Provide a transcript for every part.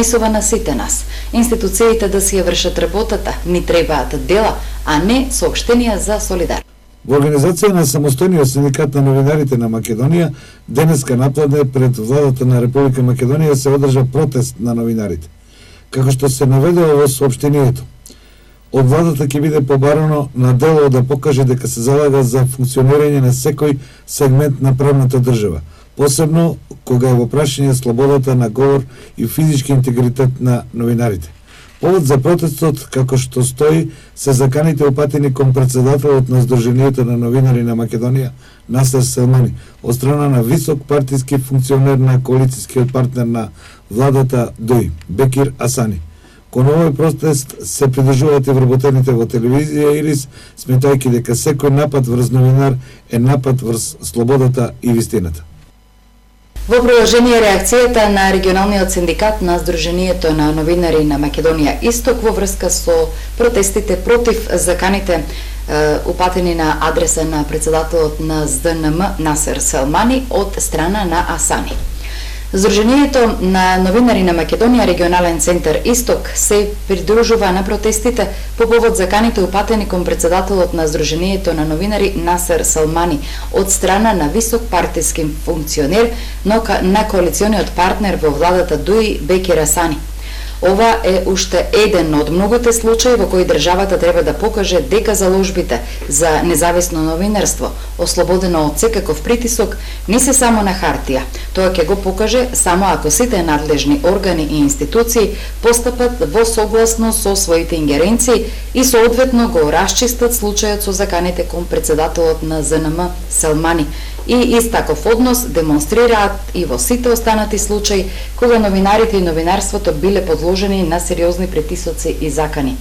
донесува на сите нас. Институциите да си ја вршат работата, ни требаат дела, а не соопштенија за солидарност. Во организација на самостојниот синдикат на новинарите на Македонија, денеска напладне пред владата на Република Македонија се одржа протест на новинарите. Како што се наведува во соопштението, од владата ќе биде побарано на дело да покаже дека се залага за функционирање на секој сегмент на правната држава, посебно кога е во прашање слободата на говор и физички интегритет на новинарите. Повод за протестот, како што стои, се заканите упатени кон председателот на Сдруженијето на новинари на Македонија, Насер Селмани, од страна на висок партиски функционер на коалицијскиот партнер на владата ДУИ, Бекир Асани. Кон овој протест се придржуваат и вработените во телевизија Ирис, сметајќи дека секој напад врз новинар е напад врз слободата и вистината. Во продолжение реакцијата на регионалниот синдикат на Сдруженијето на новинари на Македонија Исток во врска со протестите против заканите упатени на адреса на председателот на СДНМ Насер Селмани од страна на Асани. Сдруженијето на новинари на Македонија регионален центар Исток се придружува на протестите по повод заканите упатени кон председателот на Сдруженијето на новинари Насер Селмани од страна на висок партиски функционер, но на коалициониот партнер во владата ДУИ Бекир Асани. Ова е уште еден од многуте случаи во кои државата треба да покаже дека заложбите за независно новинарство, ослободено од секаков притисок, не се само на хартија. Тоа ќе го покаже само ако сите надлежни органи и институции постапат во согласно со своите ингеренции и соодветно го расчистат случајот со заканите кон председателот на ЗНМ Селмани. И истаков однос демонстрираат и во сите останати случаи кога новинарите и новинарството биле подложени на сериозни притисоци и закани.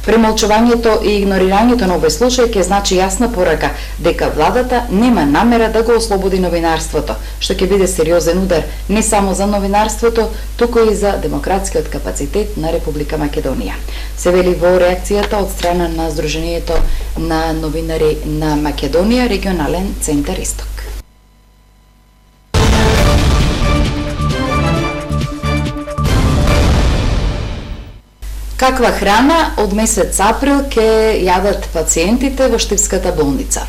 Премолчувањето и игнорирањето на овој случај ќе значи јасна порака дека владата нема намера да го ослободи новинарството, што ќе биде сериозен удар не само за новинарството, туку и за демократскиот капацитет на Република Македонија. Се вели во реакцијата од страна на Сдруженијето на новинари на Македонија, регионален центар Исток. Каква храна од месец април ќе јадат пациентите во Штипската болница?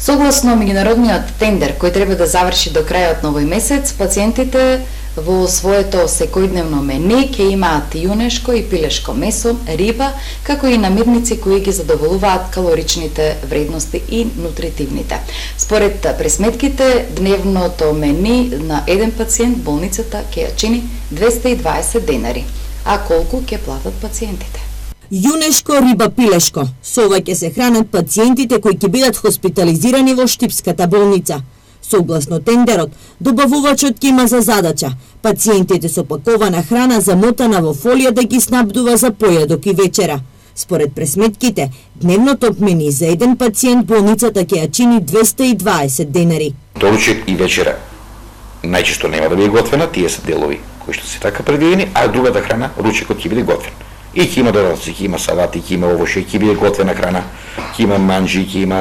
Согласно меѓународниот тендер кој треба да заврши до крајот на овој месец, пациентите во своето секојдневно мене ќе имаат јунешко и пилешко месо, риба, како и намирници кои ги задоволуваат калоричните вредности и нутритивните. Според пресметките, дневното мене на еден пациент болницата ќе ја чини 220 денари. А колку ќе платат пациентите? Јунешко, риба, пилешко. Со ова ќе се хранат пациентите кои ќе бидат хоспитализирани во Штипската болница. Согласно тендерот, добавувачот ќе има за задача пациентите со пакована храна замотана во фолија да ги снабдува за појадок и вечера. Според пресметките, дневното мене за еден пациент болницата ќе ја чини 220 денари. Доручек и вечера најчесто нема да биде готвена, тие се делови кои што се така предвидени, а другата храна, ручекот ќе биде готвен. И ќе има додатоци, ќе има салати, ќе има овоше, ќе биде готвена храна, ќе има манџи, ќе има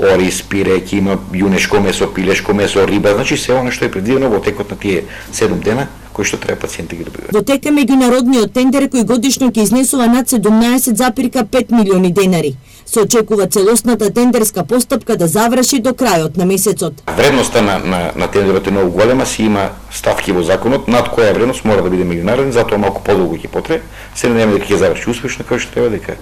ориз, пире, ќе има јунешко месо, пилешко месо, риба, значи се она што е предвидено во текот на тие 7 дена кои што треба пациентите ги добиваат. Во тека меѓународниот тендер кој годишно ќе изнесува над 17,5 милиони денари. Се очекува целосната тендерска постапка да заврши до крајот на месецот. Вредноста на тендерот е многу голема, си има ставки во законот, над која вредност мора да биде меѓународен, затоа малку подолго ќе потрае. Се надеваме дека ќе заврши успешно како што треба, дека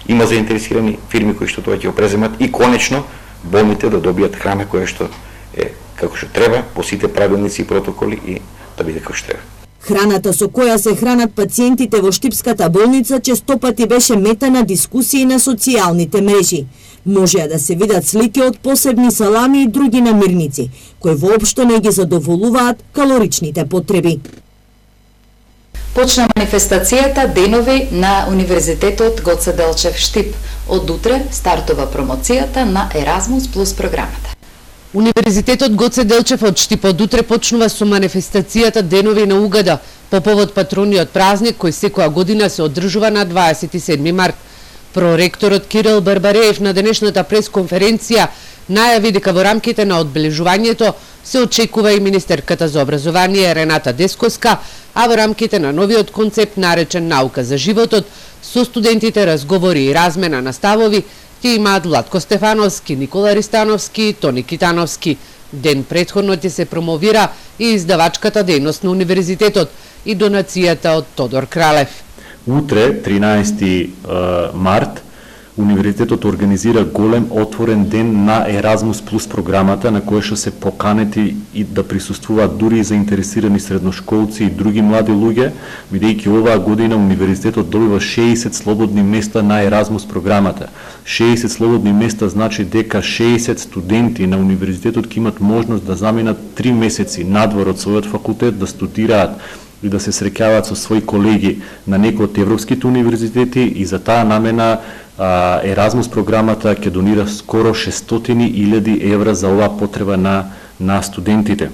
има заинтересирани фирми кои што тоа ќе го преземат и конечно болните да добијат храна која што е како што треба, по сите правилници и протоколи и да биде како што треба. Храната со која се хранат пациентите во Штипската болница често пати беше мета на дискусии на социјалните мрежи. Можеа да се видат слики од посебни салами и други намирници, кои воопшто не ги задоволуваат калоричните потреби. Почна манифестацијата Денови на Универзитетот Гоце Делчев Штип. Од утре стартува промоцијата на Еразмус плюс програмата. Универзитетот Гоце Делчев од Штип од утре почнува со манифестацијата Денови на угада по повод патрониот празник кој секоја година се одржува на 27 март. Проректорот Кирил Барбареев на денешната пресконференција најави дека во рамките на одбележувањето се очекува и министерката за образование Рената Десковска, а во рамките на новиот концепт наречен Наука за животот, со студентите разговори и размена на ставови ќе имаат Владко Стефановски, Никола Ристановски и Тони Китановски. Ден претходно ќе се промовира и издавачката дејност на универзитетот и донацијата од Тодор Кралев. Утре, 13 март, Универзитетот организира голем отворен ден на Еразмус Плюс програмата, на која што се поканети и да присуствуваат дури и заинтересирани средношколци и други млади луѓе, бидејќи оваа година Универзитетот добива 60 слободни места на Еразмус програмата. 60 слободни места значи дека 60 студенти на Универзитетот ќе имат можност да заминат 3 месеци надвор од својот факултет, да студираат и да се среќаваат со своји колеги на некои од европските универзитети, и за таа намена Еразмус програмата ќе донира скоро 600.000 евра за оваа потреба на студентите.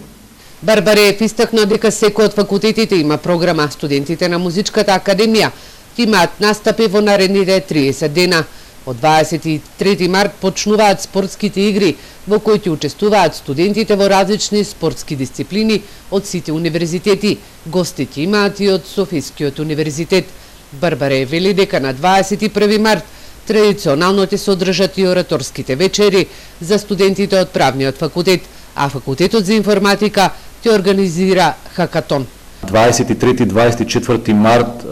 Барбареев истакна дека секој од факултетите има програма. Студентите на Музичката академија имаат настапи во наредните 30 дена. Од 23 март почнуваат спортските игри, во кои ќе учествуваат студентите во различни спортски дисциплини од сите универзитети. Гости ќе имаат и од Софискиот универзитет. Барбареев вели дека на 21 март традиционално ќе се одржат и ораторските вечери за студентите од правниот факултет, а факултетот за информатика ќе организира хакатон. 23-24 март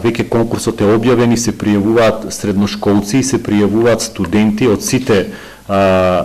веќе конкурсот е објавен и се пријавуваат средношколци и се пријавуваат студенти од сите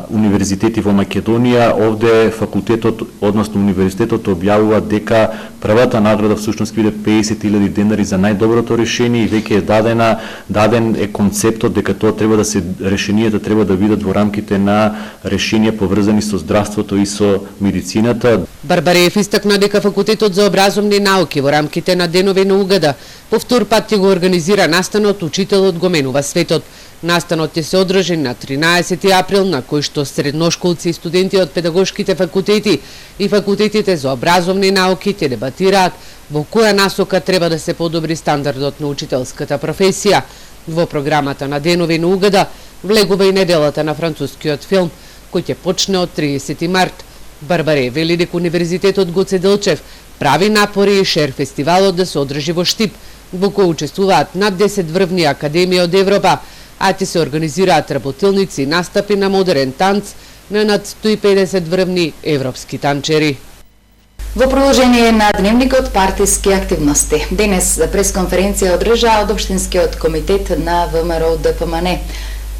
универзитети во Македонија. Овде факултетот, односно универзитетот, објавува дека првата награда всушност биде 50.000 денари за најдоброто решение и веќе е даден е концептот дека тоа треба да се решенијата треба да бидат во рамките на решенија поврзани со здравството и со медицината. Барбареев истакна дека факултетот за образовни науки во рамките на денови на угада по втор пат ќе го организира настанот Учителот го менува светот. Настанот ќе се одржи на 13 април, на кој што средношколци и студенти од педагошките факултети и факултетите за образовни науки ќе дебатираат во која насока треба да се подобри стандардот на учителската професија. Во програмата на денови на угада влегува и неделата на францускиот филм, кој ќе почне од 30 март. Барбареев вели дека Универзитетот Гоце Делчев прави напори и шер фестивалот да се одржи во Штип, во кој учествуваат над 10 врвни академии од Европа, а ќе се организираат работилници и настапи на модерен танц на над 150 врвни европски танчери. Во продолжение на дневникот партиски активности, денес пресконференција одржа од Општинскиот комитет на ВМРО ДПМН.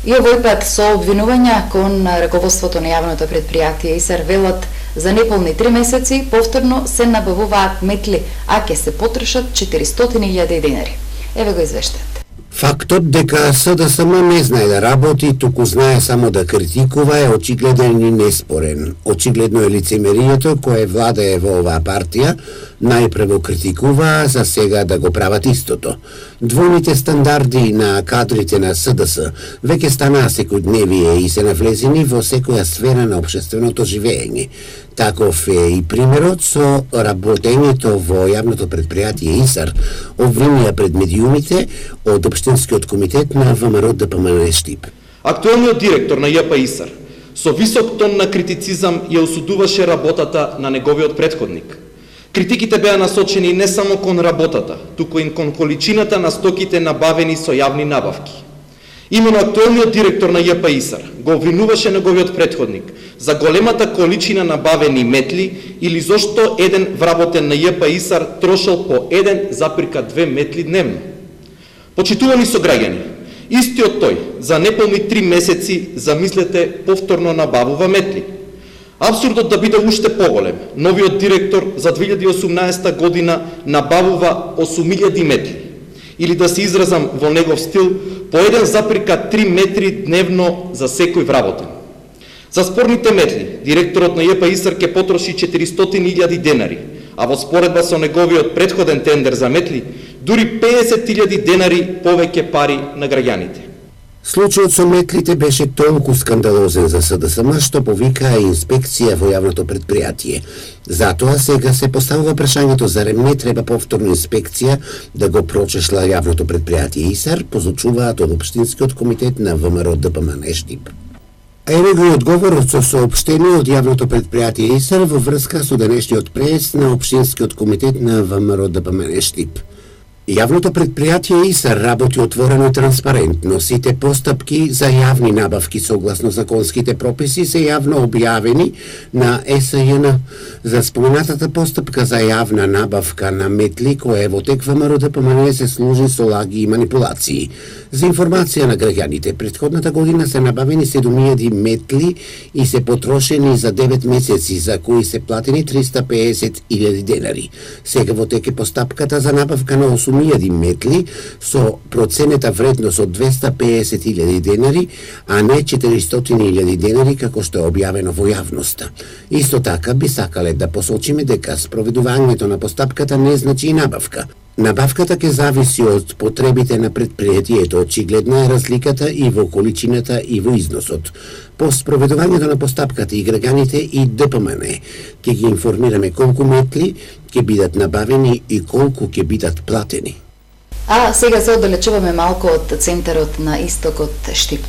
И овој пат со обвинувања кон раководството на јавното предпријатие ИСАР велат за неполни 3 месеци повторно се набавуваат метли, а ќе се потрошат 400.000 денари. Еве го извештајот. Фактот дека СДСМ не знае да работи, туку знае само да критикува е очигледен и неспорен. Очигледно е лицемерието кое владае во оваа партија, најпрво критикува, за сега да го прават истото. Двојните стандарди на кадрите на СДС веќе станаа секојдневие и се навлезени во секоја сфера на општественото живење. Таков е и примерот со работењето во јавното предпријатие ИСАР, обвинија пред медиумите од Општинскиот комитет на ВМРО ДПМН Штип. Актуелниот директор на ЈП ИСАР со висок тон на критицизам ја осудуваше работата на неговиот претходник. Критиките беа насочени не само кон работата, туку и кон количината на стоките набавени со јавни набавки. Имено актуелниот директор на ЈП ИСАР го обвинуваше неговиот претходник за големата количина набавени метли или зошто еден вработен на ЈП ИСАР трошел по 1,2 метли дневно. Почитувани сограѓани, истиот тој за неполни 3 месеци, замислете, повторно набавува метли. Абсурдот да биде уште поголем. Новиот директор за 2018 година набавува 8.000 метли. Или да се изразам во негов стил, по 1,3 метри дневно за секој вработен. За спорните метли, директорот на ЈП ИСАР ќе потроши 400.000 денари, а во споредба со неговиот претходен тендер за метли, дури 50.000 денари повеќе пари на граѓаните. Случајот со метлите беше толку скандалозен за СДСМ, што повикаа инспекција во јавното предпријатие. Затоа сега се поставува прашањето зарем не треба повторно инспекција да го прочешла јавното предпријатие ИСАР, позочуваат од Општинскиот комитет на ВМРО ДПМН Штип. Ево го одговорот со соопштение од јавното предпријатие ИСАР во врска со денешниот преес на Општинскиот комитет на ВМРО ДПМН Штип. Јавното предпријатие ИСАР работи отворено и транспарентно. Сите постапки за јавни набавки согласно законските прописи се јавно објавени на СЈН. За споменатата постапка за јавна набавка на метли, која е во тек ВМРО ДПМН, се служи со лаги и манипулации. За информација на граѓаните, претходната година се набавени 7.000 метли и се потрошени за 9 месеци, за кои се платени 350.000 денари. Сега во тек е постапката за набавка на 8.000 метли со проценета вредност од 250.000 денари, а не 400.000 денари како што е објавено во јавноста. Исто така би сакале да посочиме дека спроведувањето на постапката не значи и набавка. Набавката ќе зависи од потребите на предпријатието, очигледна е разликата и во количината и во износот. По спроведувањето на постапката и граѓаните и ДПМН ќе ги информираме колку метли ќе бидат набавени и колку ќе бидат платени. А сега се оддалечуваме малку од центарот на истокот Штип.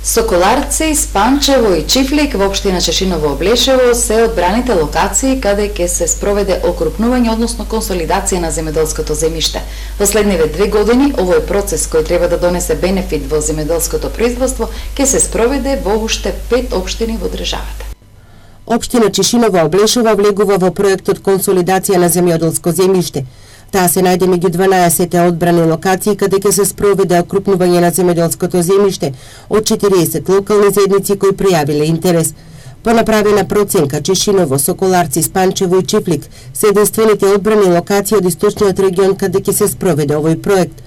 Соколарци, Спанчево и Чифлик во општина Чешиново Облешево се одбраните локации каде ќе се спроведе окрупнување, односно консолидација на земјоделското земјиште. Во следниве 2 години овој процес кој треба да донесе бенефит во земјоделското производство ќе се спроведе во уште 5 општини во државата. Општина Чешиново Облешево влегува во проектот консолидација на земјоделско земјиште. Таа се најде меѓу 12 одбрани локации каде ќе се спроведе окрупнување на земјоделското земјиште од 40 локални заедници кои пријавиле интерес. По направена проценка, Чешиново, Соколарци, Спанчево и Чифлик се единствените одбрани локации од источниот регион каде ќе се спроведе овој проект.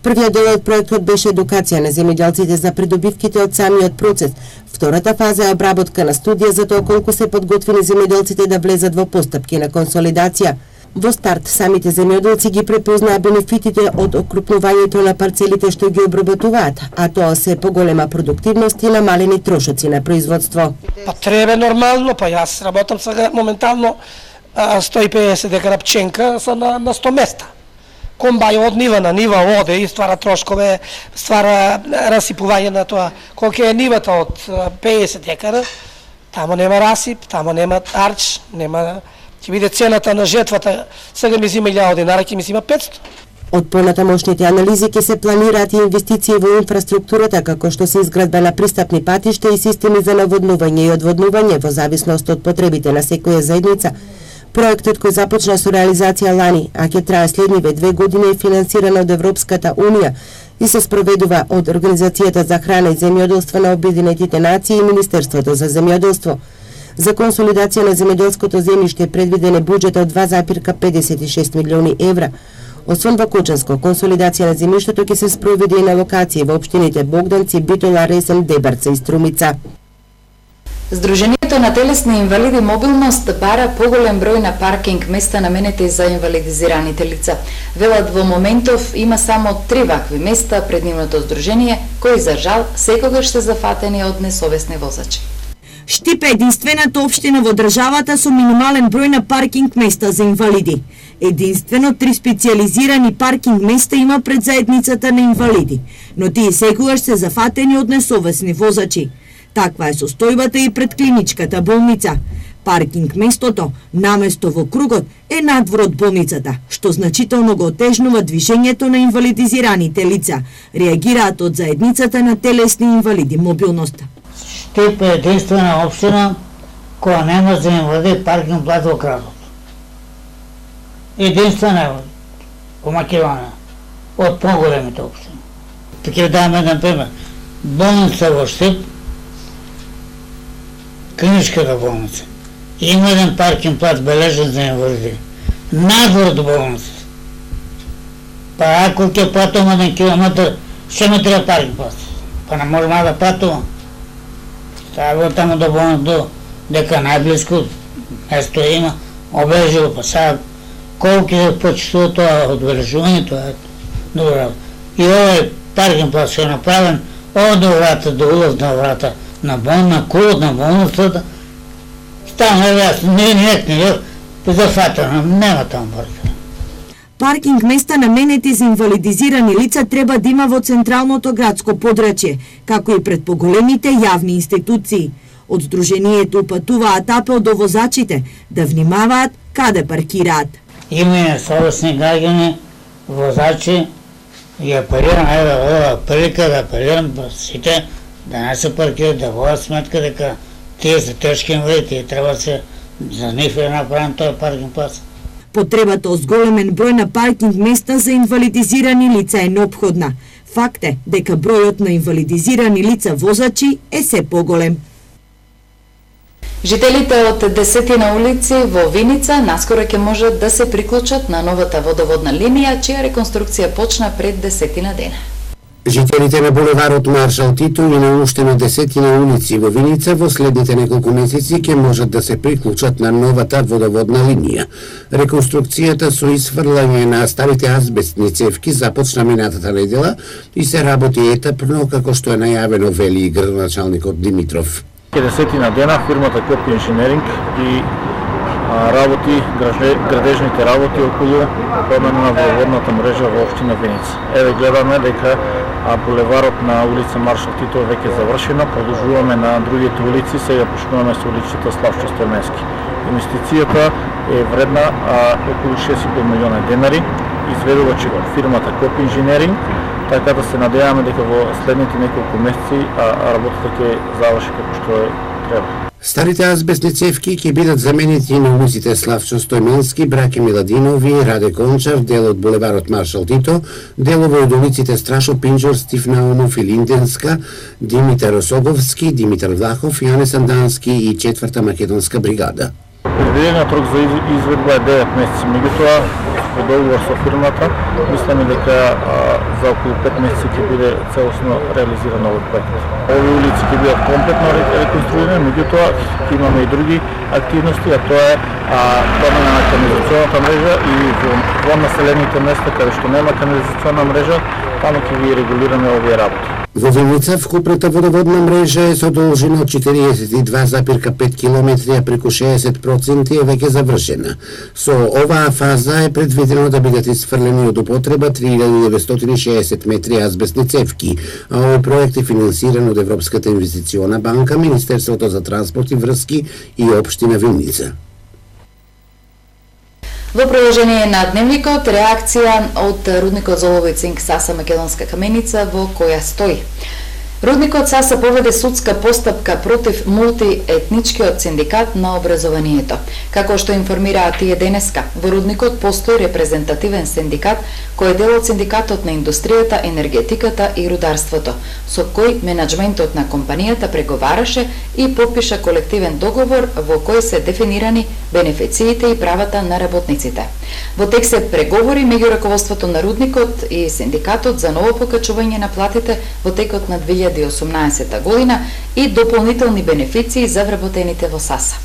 Првиот дел од проектот беше едукација на земјоделците за придобивките од самиот процес. Втората фаза е обработка на студија за тоа колку се подготвени земјоделците да влезат во постапки на консолидација. Во старт, самите земјоделци ги препознаа бенефитите од окрупнувањето на парцелите што ги обработуваат, а тоа се поголема продуктивност и намалени трошоци на производство. Па треба нормално, па јас работам сега моментално 150 декара пченка са на 100 места. Комбај од нива на нива оде и ствара трошкове, ствара расипување на тоа. Колку е нивата од 50 декара, тамо нема расип, тамо нема арч, нема. Ќе биде цената на жетвата, сега ми зима 1000 динара, ќе ми зима 500. Од понатамошните анализи ќе се планираат и инвестиции во инфраструктурата, како што се изградба на пристапни патишта и системи за наводнување и одводнување во зависност од потребите на секоја заедница. Проектот кој започна со реализација лани, а ќе трае следниве 2 години, е финансиран од Европската Унија и се спроведува од Организацијата за храна и земјоделство на Обединетите нации и Министерството за земјоделство. За консолидација на земјоделското земјиште е предвиден буџет од 2,56 милиони евра. Освен во Кочанско, консолидација на земјиштето ќе се спроведе и на локации во општините Богданци, Битола, Ресен, Дебарца и Струмица. Сдруженијето на телесни инвалиди мобилност бара поголем број на паркинг места наменети за инвалидизираните лица. Велат во моментов има само 3 вакви места пред нивното сдружение, кои за жал секогаш се зафатени од несовесни возачи. Штип е единствената општина во државата со минимален број на паркинг места за инвалиди. Единствено 3 специализирани паркинг места има пред заедницата на инвалиди, но тие секогаш се зафатени од несовесни возачи. Таква е состојбата и пред клиничката болница. Паркинг местото, наместо во кругот, е надвор од болницата, што значително го отежнува движењето на инвалидизираните лица, реагираат од заедницата на телесни инвалиди мобилност. Штип е единствена општина која нема за инвалиди паркинг плат во градот. Единствена е во Македонија, од поголемите општини. Ќе дам еден пример. Болница во Штип, клиничката болница, има еден паркинг плат бележен за инвалиди. Надвор од болницата. Па ако ќе платам 1 километар, ще ме треба паркинг плат. Па не можем да платувам. Става таму до болницата, дека најблиско место има, обележило, па сега колку ќе почитува тоа одбележување, тоа е добро. И овој паркинг плат што е направен од врата до улазна врата на кулот на болницата, стана јасно, не зафатено, нема таму паркинг. Паркинг места наменети за инвалидизирани лица треба да има во централното градско подрачје, како и пред поголемите јавни институции. Од Сдруженијето упатуваат апел до возачите да внимаваат каде паркираат. Има и совесни граѓани, возачи, и апелирам, ова прилика да апелирам сите да не се паркираат, да водат сметка дека тие се тешки инвалиди и треба се за нив да направен тој паркинг плац. Потребата од зголемен број на паркинг места за инвалидизирани лица е неопходна. Факт е дека бројот на инвалидизирани лица возачи е се поголем. Жителите од 10 улици во Виница наскоро ќе можат да се приклучат на новата водоводна линија, чија реконструкција почна пред 10 дена. Жителите на булеварот Маршал Тито и на уште на 10 улици во Виница во следните неколку месеци ќе можат да се приклучат на новата водоводна линија. Реконструкцијата со исфрлање на старите азбестни цевки започна минатата недела и се работи етапно, како што е најавено, вели градоначалникот Димитров. 10 дена фирмата Копи инженеринг и работи градежните работи околу промена на водоводната мрежа во општина Виница. Еве гледаме дека булеварот на улица Маршал Тито е веќе завршена, продолжуваме на другите улици, сега почнуваме со улицата Славчо Стойменски. Инвестицијата е вредна околу 6,5 милиона денари, изведува фирмата Копи инженеринг, така да се надеваме дека во следните неколку месеци работата ќе заврши како што треба. Старите азбестни цевки ќе бидат заменети на улиците Славчо Стојменски, Браке Миладинови, Раде Кончар, дел од булеварот Маршал Тито, делови од улиците Страшо Пинџор, Стив Наумов и Линденска, Димитар Осоговски, Димитар Влахов, Јане Сандански и 4-та македонска бригада. Предвидениот рок за изведба е 9 месеци, меѓутоа по договор со фирмата мислиме дека за околу 5 месеци ќе биде целосно реализиран овој проект. Овие улици ќе бидат комплетно реконструирани, меѓутоа имаме и други активности, а тоа е промена на канализационата мрежа и во населените места каде што нема канализационна мрежа, таму ќе ги регулираме овие работи. Во Виница вкупната водоводна мрежа е со должина од 42,5 км, а преку 60% е веќе завршена. Со оваа фаза е предвидено да бидат исфрлени од употреба 3960 метри азбестни цевки, а овој проект е финансиран од Европската инвестициона банка, Министерството за транспорт и врски и општина Виница. Во продолжение на дневникот, реакција од рудникот золово и цинк Саса Македонска каменица во која стои. Рудникот Саса поведе судска постапка против мултиетничкиот синдикат на образованието. Како што информираа тие денеска, во рудникот постои репрезентативен синдикат кој е дел од синдикатот на индустријата, енергетиката и рударството, со кој менаџментот на компанијата преговараше и подпиша колективен договор во кој се дефинирани бенефициите и правата на работниците. Во тек се преговори меѓу раководството на рудникот и синдикатот за ново покачување на платите во текот на 2018 година и дополнителни бенефиции за вработените во Саса.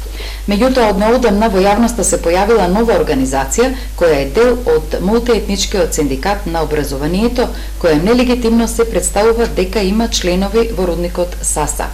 Меѓутоа, од неодамна во јавноста се појавила нова организација која е дел од мултиетничкиот синдикат на образованието, која нелегитимно се представува дека има членови во рудникот Саса.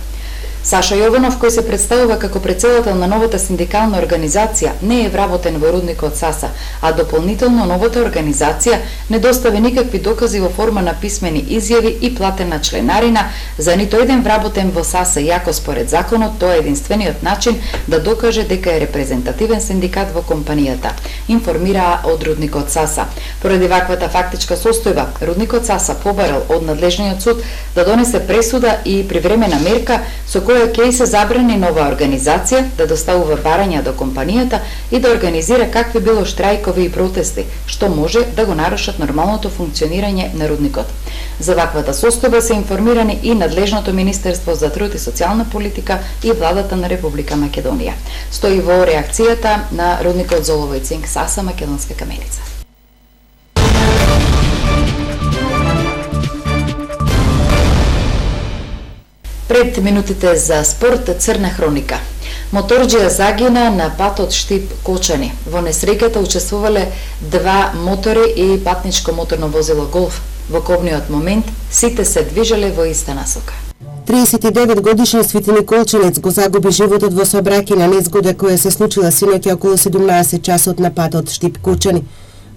Саша Јованов, кој се представува како претседател на новата синдикална организација, не е вработен во рудникот Саса, а дополнително новата организација не достави никакви докази во форма на писмени изјави и платена членарина за нито еден вработен во Саса, иако според законот тоа е единствениот начин да докаже дека е репрезентативен синдикат во компанијата, информираа од рудникот Саса. Поради ваквата фактичка состојба, рудникот Саса побарал од надлежниот суд да донесе пресуда и привремена мерка со која ќе се забрани нова организација да доставува барања до компанијата и да организира какви било штрајкови и протести, што може да го нарушат нормалното функционирање на рудникот. За ваквата состојба се информирани и надлежното Министерство за труд и социјална политика и владата на Република Македонија. Стои во реакцијата на рудникот золово и цинк Саса Македонска каменица. Пред минутите за спорт, црна хроника. Моторџија загина на патот Штип-Кочани. Во несреќата учествувале 2 мотори и патничко моторно возило Голф. Во ковниот момент сите се движеле во иста насока. 39 годишен Свети Николчанец го загуби животот во сообраќајна незгода која се случила синоќа околу 17 часот на патот Штип-Кочани.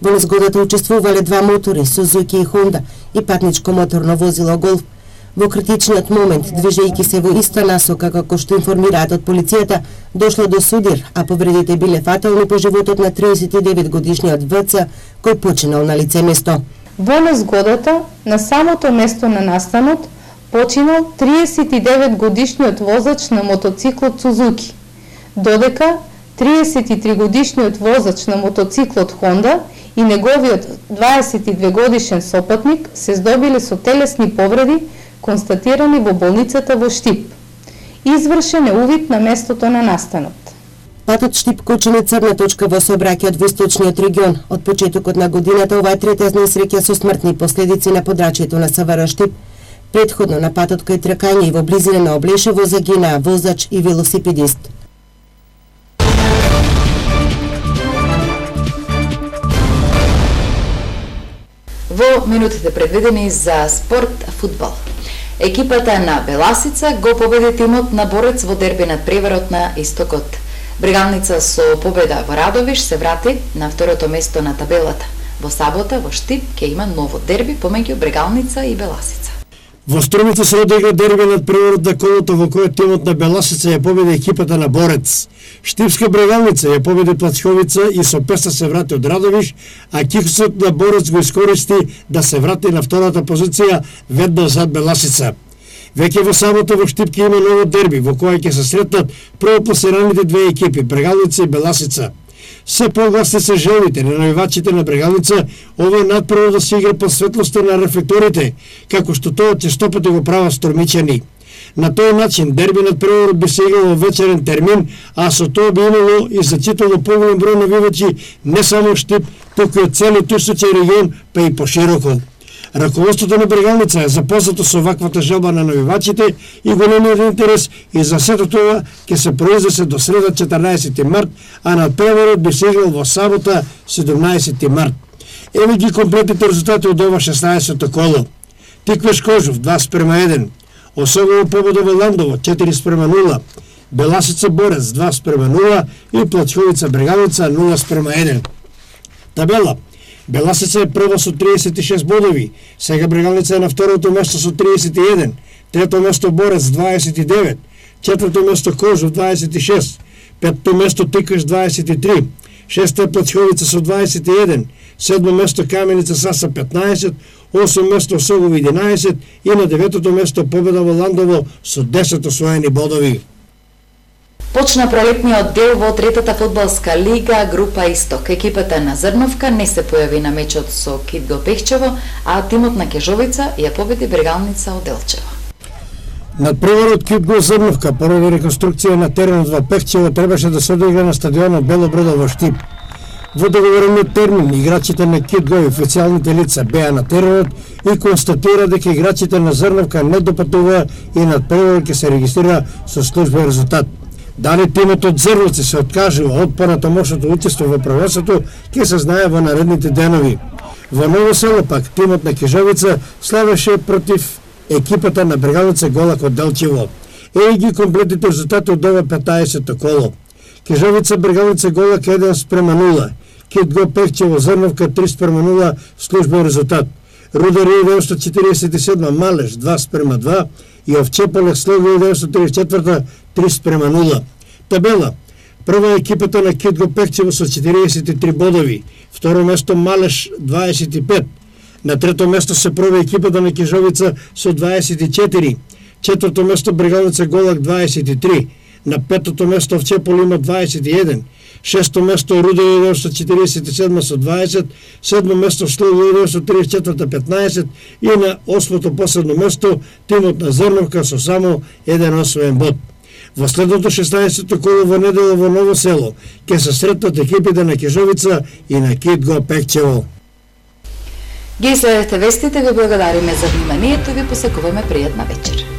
Во незгодата учествувале два мотори, Сузуки и Хонда, и патничко моторно возило Голф. Во критичниот момент, движејќи се во иста насока како што информираат од полицијата, дошло до судир, а повредите биле фатални по животот на 39 годишниот ВЦ, кој починал на лице место. Во незгодата, на самото место на настанот, починал 39 годишниот возач на мотоциклот Сузуки, додека 33 годишниот возач на мотоциклот Хонда и неговиот 22 годишен сопатник се здобиле со телесни повреди констатирани во болницата во Штип. Извршен е увид на местото на настанот. Патот Штип-Кочине црна точка во сообраќајот во источниот регион. Од почетокот на годината ова е трета несреќа со смртни последици на подрачјето на СВР Штип. Предходно на патот кај Тракање и во близина на Облешево загинаа возач и велосипедист. Во минутите предвидени за спорт фудбал. Екипата на Беласица го победи тимот на Борец во дерби над Преварот на Истокот. Брегалница со победа во Радовиш се врати на второто место на табелата. Во сабота во Штип ќе има ново дерби помеѓу Брегалница и Беласица. Во Струмица се одигра дерби над Преварот на колото во кој тимот на Беласица ја победи екипата на Борец. Штипска Брегалница ја победи Плачковица и со песта се врати од Радовиш, а киксот на Борец го искористи да се врати на втората позиција веднаш зад Беласица. Веќе во сабота во Штип ќе има ново дерби во кој ќе се сретнат првопласираните две екипи Брегалница и Беласица. Се погласни се желбите на навивачите на Брегалница овој надпрво да се игра под светлоста на рефлекторите, како што тоа честопати го прават струмичани. На тој начин дерби над Преварот би се играло во вечерен термин, а со тоа би имало и значително поголем број навивачи не само Штип, туку и од целиот источен регион, па и пошироко. Раководството на Брегалница е запознато со ваквата желба на навивачите и големиот интерес и за сето тоа ќе се произнесе до среда 14 март, а над Преварот би се играл во сабота 17 март. Еве ги комплетните резултати од ова 16-то коло. Тиквеш Кожов 2:1, Осогово победа во Ландово 4:0, Беласица Борец 2:0 и Плачковица Брегалница 0:1. Табела. Беласица е прва со 36 бодови, сега Брегалница е на второто место со 31, трето место Борец 29, четврто место Кожов 26, петто место Тиквеш 23, шесто е Плачковица со 21, седмо место Каменица Саса 15, 8 место Осогово 11 и на деветото место победа во Ландово со 10 освоени бодови. Почна пролетниот дел во третата фудбалска лига група Исток. Екипата на Зрновка не се појави на мечот со Китго Пехчево, а тимот на Кежовица ја победи Брегалница од Делчево. Над Преварот Китго Зрновка поради реконструкција на теренот во Пехчево требаше да се одигра на стадионот Бело Бредо во Штип. Во договорениот термин, играчите на Китго и официјалните лица беа на теренот и констатира дека играчите на Зрновка не допатуваа и над Преварот ќе се регистрира со службен резултат. Дали тимот од Зрновци се откажува од понатамошното учество во првенството, ќе се знае во наредните денови. Во Ново село пак тимот на Кежовица славеше против екипата на Брегалница Голак од Делчево. Еј ги комплетните резултати од ова 15-то коло. Кежовица Брегалница Голак 1:0, Китго Пехчево Зрновка 3:0 службен резултат. Рудар 1947 Малеш 2:2 и Овчеполек Слого 1934 3:0. Табела. Прва екипата на Китго Пехчево со 43 бодови, второ место Малеш 25, на трето место се прва екипата на Кежовица со 24, четврто место Брегалница Голак 23, на петото место Овчепол има 21, шесто место Рудар 1947 со 20, седмо место Слого 1934 15 и на осмото последно место тимот на Зрновка со само еден освоен бод. Во следното 16-то коло во недела во Ново село ќе се сретнат екипите на Кежовица и на Китго Пехчево. Ги следете вестите, ви благодариме за вниманието и ви посекуваме пријатна вечер.